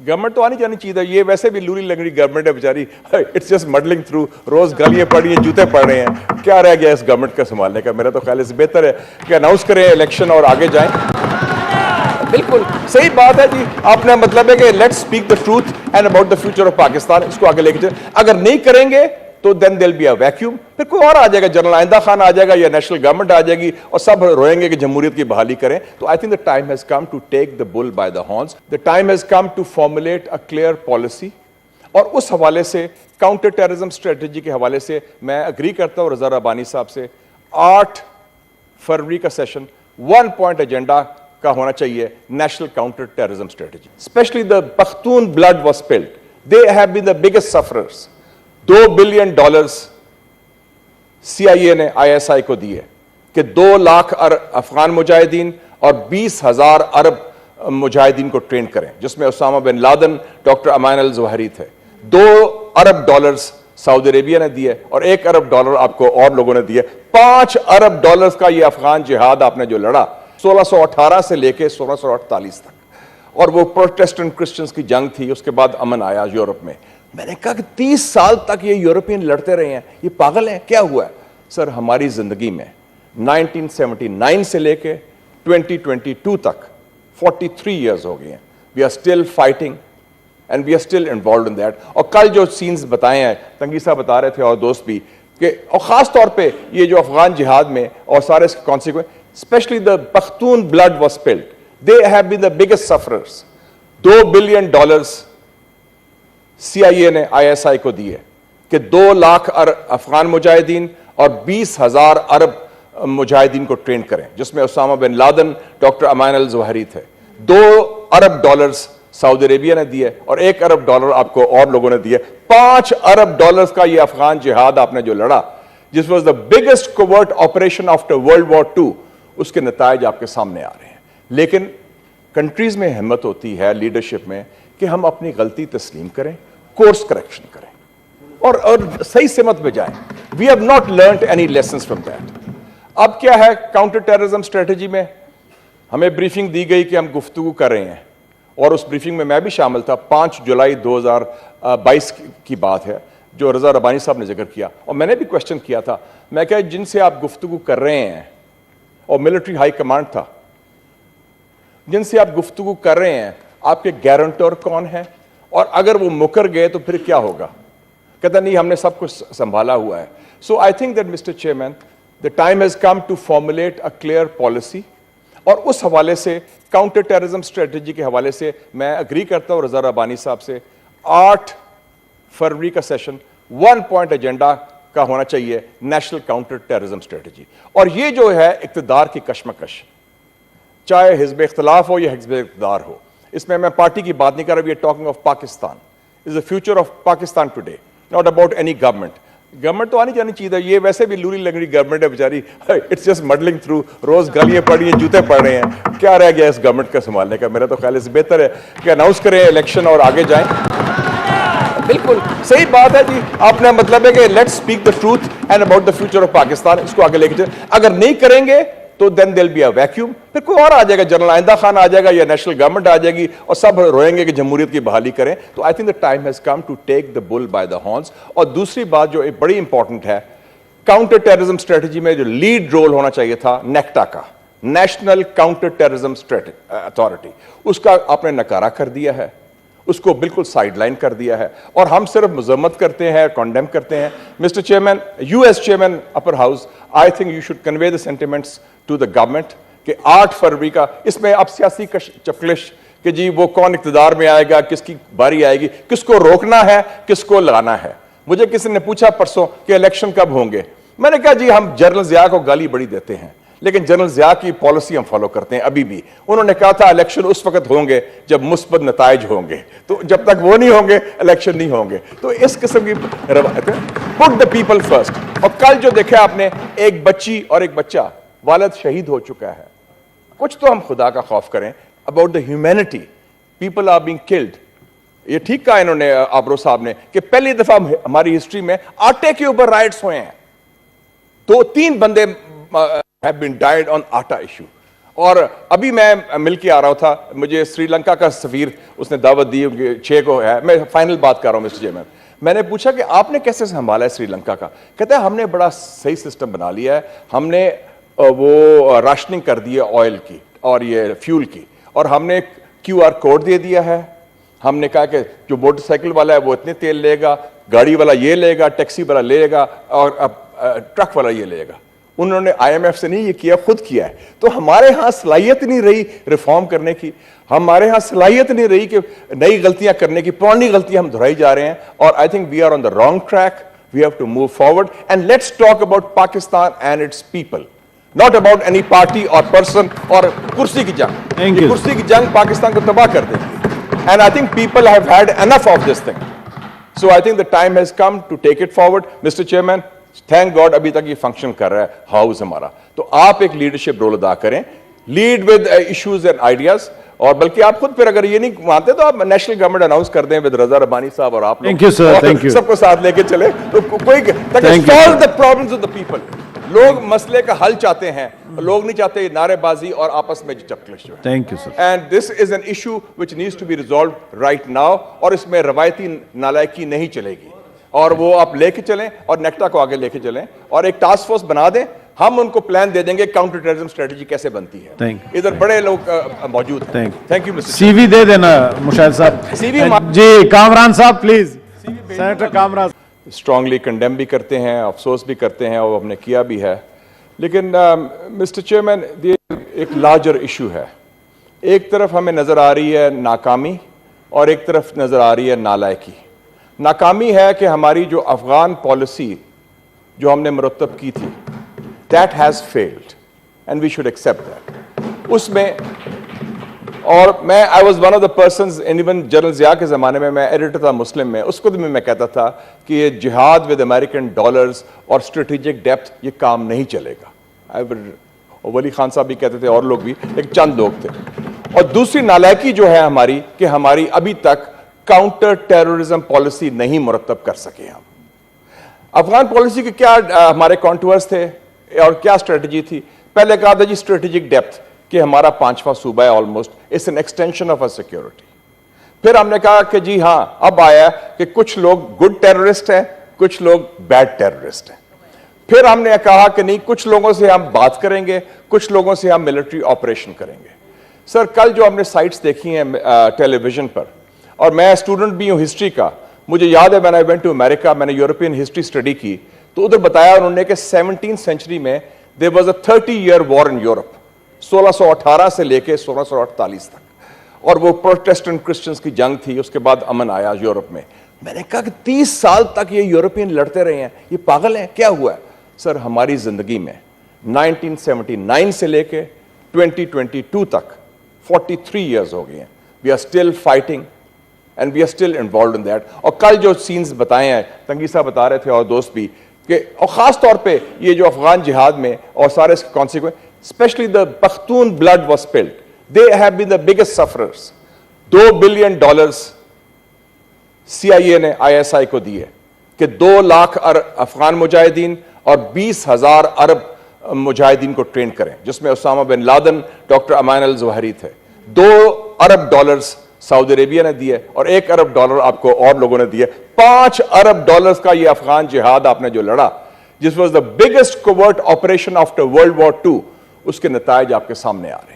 Government تو آنی جانی چاہیے. یہ ویسے بھی لوری لنگڑی گورنمنٹ ہے بیچاری, اٹس جسٹ مڈلنگ تھرو, روز گالیاں پڑ رہی ہیں, جوتے پڑ رہے ہیں, کیا رہ گیا اس گورنمنٹ کا سنبھالنے کا. میرا تو خیال ہے بہتر ہے کہ اناؤنس کریں الیکشن اور آگے جائیں. بالکل صحیح بات ہے جی, آپ نے مطلب ہے کہ let's speak the truth and about the future of Pakistan, اس کو آگے لے کے چلیں. اگر نہیں کریں گے تو دین دل بی اے ویکیوم, پھر کوئی اور آ جائے گا, جنرل آئندہ خان آ جائے گا یا نیشنل گورنمنٹ آ جائے گی اور سب روئیں گے کہ جمہوریت کی بحالی کریں. تو I think the time has come to take the bull by the horns. The time has come to formulate a clear policy. اور اس حوالے سے کاؤنٹر ٹیررزم اسٹریٹجی کے حوالے سے میں اگری کرتا ہوں رضا ربانی صاحب سے. 8 فروری کا سیشن 1 پوائنٹ ایجنڈا کا ہونا چاہیے, national counter terrorism strategy. Specially the Pakhtun blood was spilled. They have been the biggest sufferers. $2 billion CIA نے ISI کو دیے کہ 2 لاکھ افغان مجاہدین اور 20,000 عرب مجاہدین کو ٹرین کریں, جس میں اسامہ بن لادن, ڈاکٹر امان الظواہری تھے. $2 ارب سعودی عربیہ نے دیے اور $1 ارب آپ کو اور لوگوں نے دیے. $5 ارب کا یہ افغان جہاد آپ نے جو لڑا 1618 سے لے کے 1648 تک, اور وہ پروٹیسٹنٹ کرسچنز کی جنگ تھی. اس کے بعد امن آیا یورپ میں. میں نے کہا کہ 30 سال تک یہ یورپین لڑتے رہے ہیں, یہ پاگل ہیں, کیا ہوا ہے؟ سر ہماری زندگی میں 1979 سے لے کے 2022 تک 43 ایئرز ہو گئے ہیں. We are still fighting and we are still involved in that. اور کل جو سینز بتائے ہیں, تنگی صاحب بتا رہے تھے اور دوست بھی, کہ اور خاص طور پہ یہ جو افغان جہاد میں اور سارے اس کے consequence, especially the Pakhtun blood was spilled. They have been the biggest sufferers. $2 billion CIA نے ISI کو دیے کہ 2 لاکھ افغان مجاہدین اور 20,000 عرب مجاہدین کو ٹرین کریں, جس میں اسامہ بن لادن, ڈاکٹر امان الظواہری تھے. $2 ارب سعودی عربیہ نے دیے اور $1 ارب آپ کو اور لوگوں نے دیے. $5 ارب کا یہ افغان جہاد آپ نے جو لڑا, جس was the biggest covert operation after World War II, اس کے نتائج آپ کے سامنے آ رہے ہیں. لیکن کنٹریز میں ہمت ہوتی ہے لیڈرشپ میں کہ ہم اپنی غلطی تسلیم کریں, کورس کریکشن کریں اور صحیح سمت پہ جائیں. We have not learned any lessons from that. اب کیا ہے کاؤنٹر ٹیررزم اسٹریٹجی میں ہمیں بریفنگ دی گئی کہ ہم گفتگو کر رہے ہیں, اور اس بریفنگ میں میں بھی شامل تھا. 5 جولائی 2022 کی بات ہے جو رضا ربانی صاحب نے ذکر کیا, اور میں نے بھی کوشچن کیا تھا. میں کہا جن سے آپ گفتگو کر رہے ہیں, اور ملٹری ہائی کمانڈ تھا, جن سے آپ گفتگو کر رہے ہیں, آپ کے گارنٹور کون ہیں, اور اگر وہ مکر گئے تو پھر کیا ہوگا؟ کہتا نہیں ہم نے سب کچھ سنبھالا ہوا ہے. So I think that mister chairman, the time has come to formulate a clear policy. اور اس حوالے سے کاؤنٹر ٹیررزم اسٹریٹجی کے حوالے سے میں اگری کرتا ہوں رضا ربانی صاحب سے. 8 فروری کا سیشن 1 پوائنٹ ایجنڈا کا ہونا چاہیے, نیشنل کاؤنٹر ٹیررزم اسٹریٹجی. اور یہ جو ہے اقتدار کی کشمکش, چاہے حزب اختلاف ہو یا حزب اقتدار ہو, اس میں پارٹی کی بات نہیں کر رہا. We are talking of Pakistan, is the future of Pakistan today, not about any government. Government تو آنی جانی چاہیے, یہ ویسے بھی لوری لنگڑی گورنمنٹ ہے بیچاری, اٹس جسٹ مڈلنگ تھرو, روز گالیاں پڑ رہی ہیں, جوتے پڑ رہے ہیں, کیا رہ گیا اس گورنمنٹ کا سنبھالنے کا. میرا تو خیال ہے بہتر ہے کہ اناؤنس کریں الیکشن اور آگے جائیں. بالکل صحیح بات ہے جی, آپ نے مطلب ہے کہ let's speak the truth and about the future of Pakistan, اس کو آگے لے کے چلیں. اگر نہیں کریں گے تو دین دل بی اے ویکیوم, پھر کوئی اور آ جائے گا, جنرل آئندہ خان آ جائے گا یا نیشنل گورنمنٹ آ جائے گی اور سب روئیں گے کہ جمہوریت کی بحالی کریں. تو I think the time has come to take the bull by the horns. اور دوسری بات جو بڑی امپورٹنٹ ہے, کاؤنٹر ٹیررزم اسٹریٹجی میں جو لیڈ رول ہونا چاہیے تھا نیکٹا کا, نیشنل کاؤنٹر ٹیررزم اتھارٹی, اس کا آپ نے نکارہ کر دیا ہے, اس کو بالکل سائیڈ لائن کر دیا ہے, اور ہم صرف مذمت کرتے ہیں, کنڈیم کرتے ہیں. Mister chairman, you as chairman upper house, I think you should convey the sentiments to the government کہ 8 فروری کا, اس میں اب سیاسی چپلش کہ جی وہ کون اقتدار میں آئے گا, کس کی باری آئے گی, کس کو روکنا ہے, کس کو لگانا ہے. مجھے کسی نے پوچھا پرسوں کہ الیکشن کب ہوں گے. میں نے کہا جی ہم جنرل ضیاء کو گالی بڑی دیتے ہیں, لیکن جنرل ضیاء کی پالیسی ہم فالو کرتے ہیں ابھی بھی. انہوں نے کہا تھا الیکشن اس وقت ہوں گے جب مثبت نتائج ہوں گے, تو جب تک وہ نہیں ہوں گے الیکشن نہیں ہوں گے. تو اس قسم کی روایت ہے, پٹ دا پیپل فرسٹ. اور کل جو دیکھا آپ نے, ایک بچی اور ایک بچہ, والد شہید ہو چکا ہے. کچھ تو ہم خدا کا خوف کریں about the humanity. People are being killed. یہ ٹھیک کہا انہوں نے, آبرو صاحب نے, کہ پہلی دفعہ ہماری ہسٹری میں آٹے کے اوپر رائٹس ہوئے ہیں. 2-3 بندے have been died on آٹا ایشو. اور ابھی میں مل کے آ رہا تھا, مجھے سری لنکا کا سفیر اس نے دعوت دی, 6 کو ہے, میں فائنل بات کر رہا ہوں مسٹر چیئرمین. میں نے پوچھا کہ آپ نے کیسے سنبھالا ہے سری لنکا کا؟ کہتا ہے ہم نے بڑا صحیح سسٹم بنا لیا ہے, ہم نے وہ راشننگ کر دی ہے آئل کی اور یہ فیول کی, اور ہم نے QR کوڈ دے دیا ہے. ہم نے کہا کہ جو موٹر سائیکل والا ہے وہ اتنے تیل لے گا, گاڑی والا یہ لے گا, ٹیکسی والا لے گا, اور ٹرک والا یہ لے گا. انہوں نے IMF سے نہیں یہ کیا, خود کیا ہے. تو ہمارے ہاں صلاحیت نہیں رہی ریفارم کرنے کی, ہمارے ہاں صلاحیت نہیں رہی کہ نئی غلطیاں کرنے کی, پرانی غلطیاں ہم دہرائی جا رہے ہیں. اور I think we are on the wrong track. We have to move forward and let's talk about Pakistan and its people, not about any party or person اور کرسی کی جنگ. یہ کرسی کی جنگ پاکستان کو تباہ کر دے گی. And I think people have had enough of this thing. So I think the time has come to take it forward. Mr. Chairman, thank God ابھی تک یہ فنکشن کر رہا ہے ہاؤس ہمارا. تو آپ ایک لیڈرشپ رول ادا کریں, lead with issues and ideas. اور بلکہ آپ خود پھر اگر یہ نہیں مانتے تو آپ نیشنل گورنمنٹ اناؤنس کر دیں ود رضا ربانی صاحب اور آپ لوگ سب کو ساتھ لے کے چلے تو کوئی solve the problems of the people. لوگ مسئلے کا حل چاہتے ہیں, لوگ نہیں چاہتے نعرے بازی اور آپس میں چپکلش. Thank you, sir. And this is an issue which needs to be resolved right now. اور اس میں روایتی نالائکی نہیں چلے گی, اور وہ آپ لے کے چلیں اور نیکٹا کو آگے لے کے چلیں, اور ایک ٹاسک فورس بنا دیں. ہم ان کو پلان دے دیں گے کاؤنٹر ٹیررزم اسٹریٹجی کیسے بنتی ہے. ادھر بڑے لوگ موجود ہیں. تھینک یو مسٹر سی وی دے دینا مشاہد صاحب. جی کامران صاحب please. Senator Kamran strongly condemn بھی کرتے ہیں, افسوس بھی کرتے ہیں, اور ہم نے کیا بھی ہے. لیکن مسٹر چیئرمین یہ ایک لارجر ایشو ہے. ایک طرف ہمیں نظر آ رہی ہے ناکامی اور ایک طرف نظر آ رہی ہے نالائکی. ناکامی ہے کہ ہماری جو افغان پالیسی جو ہم نے مرتب کی تھی, that has failed and we should accept that. اس میں اور میں I was one of the persons, even general Zia کے زمانے میں ایڈیٹر تھا مسلم میں, اس کو میں کہتا تھا کہ یہ جہاد ود امریکن ڈالرز اور اسٹریٹجک ڈیپتھ یہ کام نہیں چلے گا. ولی خان صاحب بھی کہتے تھے اور لوگ بھی, لیکن چند لوگ تھے. اور دوسری نالائکی جو ہے ہماری کہ ہماری ابھی تک کاؤنٹر ٹیررزم پالیسی نہیں مرتب کر سکے ہم. افغان پالیسی کے کیا ہمارے کانٹورز تھے اور کیا اسٹریٹجی تھی؟ پہلے کہا تھا جی اسٹریٹجک ڈیپتھ کہ ہمارا 5واں صوبہ ہے almost, it's an extension of a security. پھر ہم نے کہا کہ جی ہاں اب آیا کہ کچھ لوگ گڈ ٹیررسٹ ہیں, کچھ لوگ بیڈ ٹیررسٹ ہیں. پھر ہم نے کہا کہ نہیں, کچھ لوگوں سے ہم بات کریں گے, کچھ لوگوں سے ہم ملٹری آپریشن کریں گے. سر کل جو ہم نے سائٹس دیکھی ہیں ٹیلی ویژن پر, اور میں اسٹوڈنٹ بھی ہوں ہسٹری کا, مجھے یاد ہے when I went to America, میں نے یورپین ہسٹری اسٹڈی کی, تو ادھر بتایا انہوں نے کہ 17th century میں there was a 30-year war in Europe, 1618 سے لے کے 1648 تک, اور وہ پروٹیسٹنٹ کرسچنز کی جنگ تھی. اس کے بعد امن آیا یورپ میں. میں نے کہا کہ 30 سال تک یہ یورپین لڑتے رہے ہیں, یہ پاگل ہیں, کیا ہوا ہے؟ سر ہماری زندگی میں 1979 سے لے کے 2022 تک 43 years ہو گئے ہیں. We are still fighting and we are still involved in that. اور کل جو سینز بتائے ہیں, تنگی صاحب بتا رہے تھے اور دوست بھی, کہ اور خاص طور پہ یہ جو افغان جہاد میں اور سارے اس کے consequence, especially the Pakhtun blood was spilled, they have been the biggest sufferers. $2 billion CIA نے ISI کو دیے کہ 2 لاکھ افغان مجاہدین اور 20,000 عرب مجاہدین کو ٹرین کریں, جس میں اسامہ بن لادن, ڈاکٹر امان الظواہری تھے. $2 ارب سعودی عربیہ نے دیے اور $1 ارب آپ کو اور لوگوں نے دیے. $5 ارب کا یہ افغان جہاد آپ نے جو لڑا, جس was the biggest covert operation after World War II, اس کے نتائج آپ کے سامنے آ رہے ہیں.